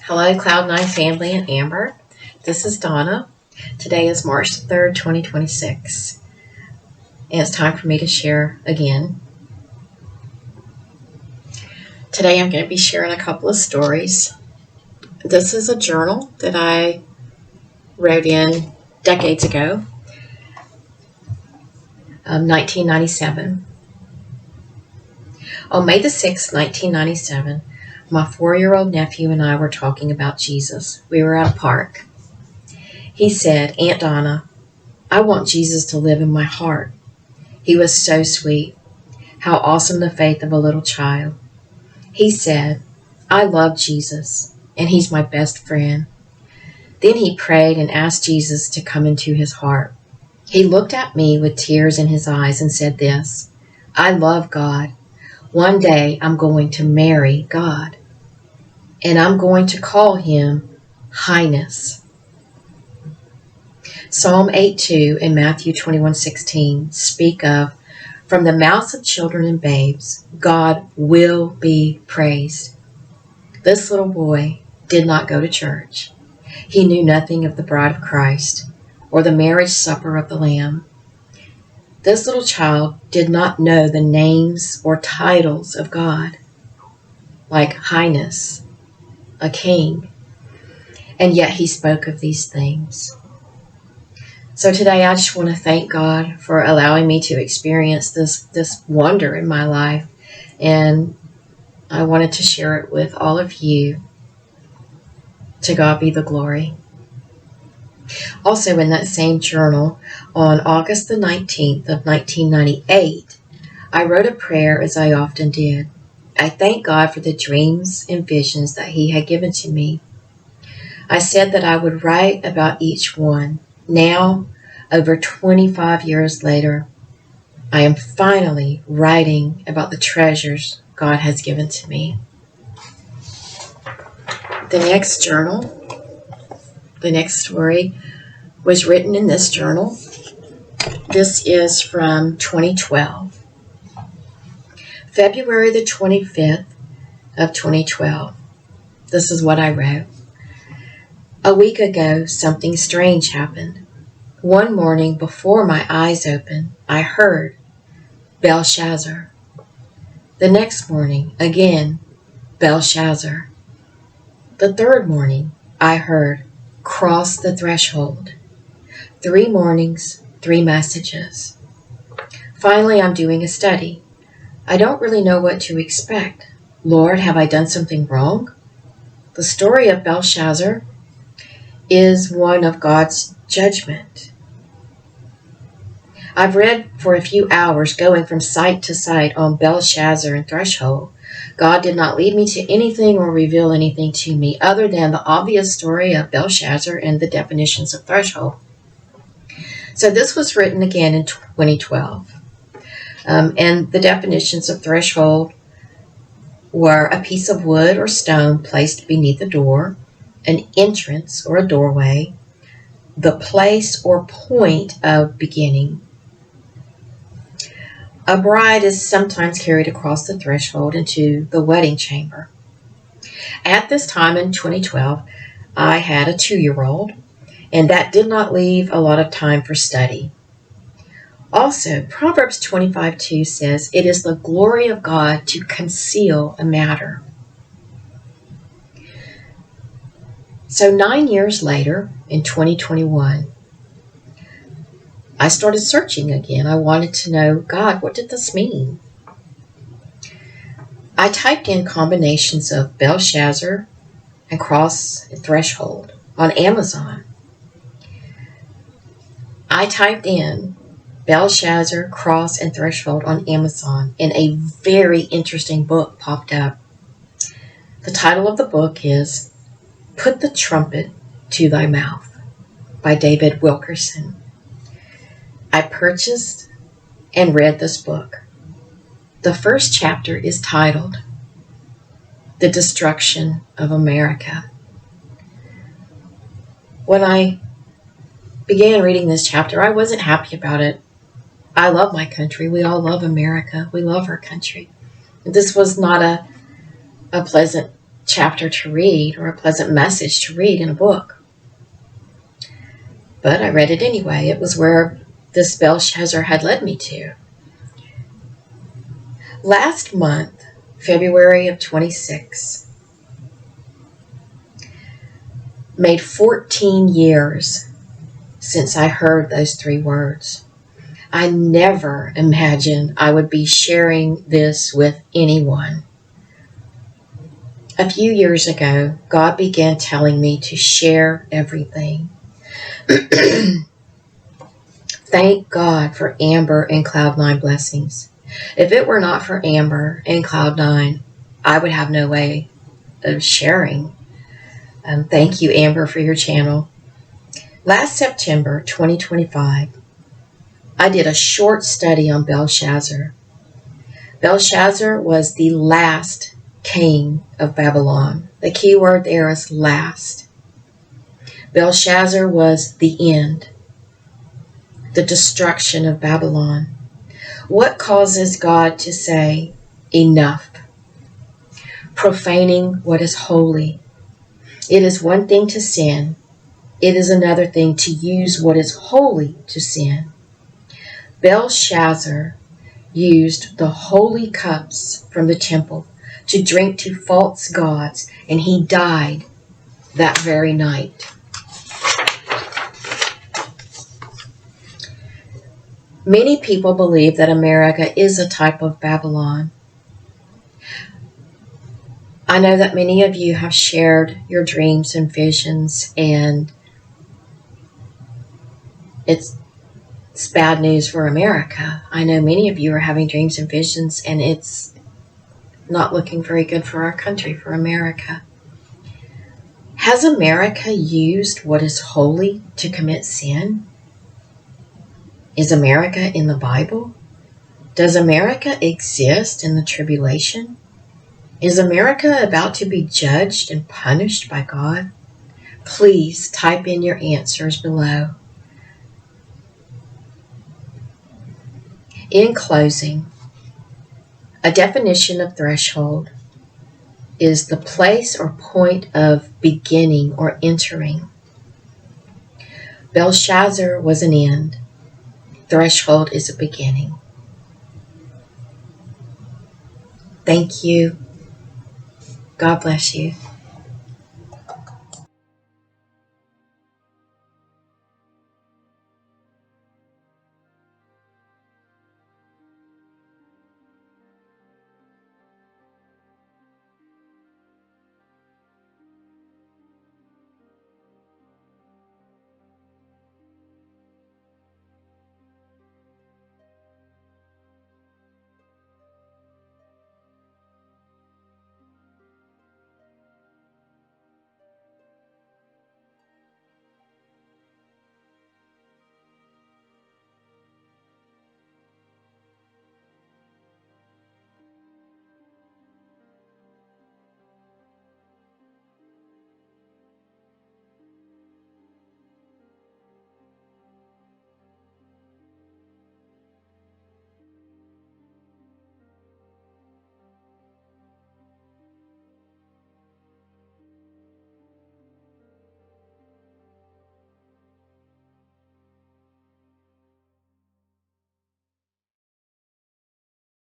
Hello, Cloud9 family and Amber. This is Donna. Today is March 3rd, 2026. And it's time for me to share again. Today I'm going to be sharing a couple of stories. This is a journal that I wrote in decades ago, 1997. On May the 6th, 1997, my 4-year-old nephew and I were talking about Jesus. We were at a park. He said, "Aunt Donna, I want Jesus to live in my heart." He was so sweet. How awesome the faith of a little child. He said, "I love Jesus, and he's my best friend." Then he prayed and asked Jesus to come into his heart. He looked at me with tears in his eyes and said this, "I love God. One day I'm going to marry God, and I'm going to call him Highness." Psalm 8:2 and Matthew 21:16 speak of, "From the mouths of children and babes, God will be praised." This little boy did not go to church. He knew nothing of the bride of Christ or the marriage supper of the Lamb. This little child did not know the names or titles of God, like Highness, a king, and yet he spoke of these things. So today I just want to thank God for allowing me to experience this wonder in my life, and I wanted to share it with all of you. To God be the glory. Also in that same journal, on August the 19th of 1998, I wrote a prayer as I often did. I thank God for the dreams and visions that he had given to me. I said that I would write about each one. Now, over 25 years later, I am finally writing about the treasures God has given to me. The next story was written in this journal. This is from 2012. February the 25th of 2012. This is what I wrote. A week ago, something strange happened. One morning before my eyes opened, I heard Belshazzar. The next morning, again, Belshazzar. The third morning, I heard cross the threshold. 3 mornings, 3 messages. Finally, I'm doing a study. I don't really know what to expect. Lord, have I done something wrong? The story of Belshazzar is one of God's judgment. I've read for a few hours, going from site to site on Belshazzar and threshold. God did not lead me to anything or reveal anything to me other than the obvious story of Belshazzar and the definitions of threshold. So this was written again in 2012. And the definitions of threshold were a piece of wood or stone placed beneath a door, an entrance or a doorway, the place or point of beginning. A bride is sometimes carried across the threshold into the wedding chamber. At this time in 2012, I had a 2-year-old, and that did not leave a lot of time for study. Also, Proverbs 25:2 says, "It is the glory of God to conceal a matter." So 9 years later, in 2021, I started searching again. I wanted to know, God, what did this mean? I typed in combinations of Belshazzar and cross and threshold on Amazon. I typed in Belshazzar, cross, and threshold on Amazon, and a very interesting book popped up. The title of the book is "Put the Trumpet to Thy Mouth" by David Wilkerson. I purchased and read this book. The first chapter is titled "The Destruction of America." When I began reading this chapter, I wasn't happy about it. I love my country. We all love America. We love our country. This was not a pleasant chapter to read or a pleasant message to read in a book. But I read it anyway. It was where this Belshazzar had led me to. Last month, February of 26, made 14 years since I heard those 3 words. I never imagined I would be sharing this with anyone. A few years ago, God began telling me to share everything. Thank God for Amber and Cloud9 blessings. If it were not for Amber and Cloud9, I would have no way of sharing. Thank you, Amber, for your channel. Last September 2025, I did a short study on Belshazzar. Belshazzar was the last king of Babylon. The key word there is last. Belshazzar was the end, the destruction of Babylon. What causes God to say, enough? Profaning what is holy. It is one thing to sin. It is another thing to use what is holy to sin. Belshazzar used the holy cups from the temple to drink to false gods, and he died that very night. Many people believe that America is a type of Babylon. I know that many of you have shared your dreams and visions, and it's bad news for America. I know many of you are having dreams and visions, and it's not looking very good for our country, for America. Has America used what is holy to commit sin? Is America in the Bible? Does America exist in the tribulation? Is America about to be judged and punished by God? Please type in your answers below. In closing, a definition of threshold is the place or point of beginning or entering. Belshazzar was an end. Threshold is a beginning. Thank you. God bless you.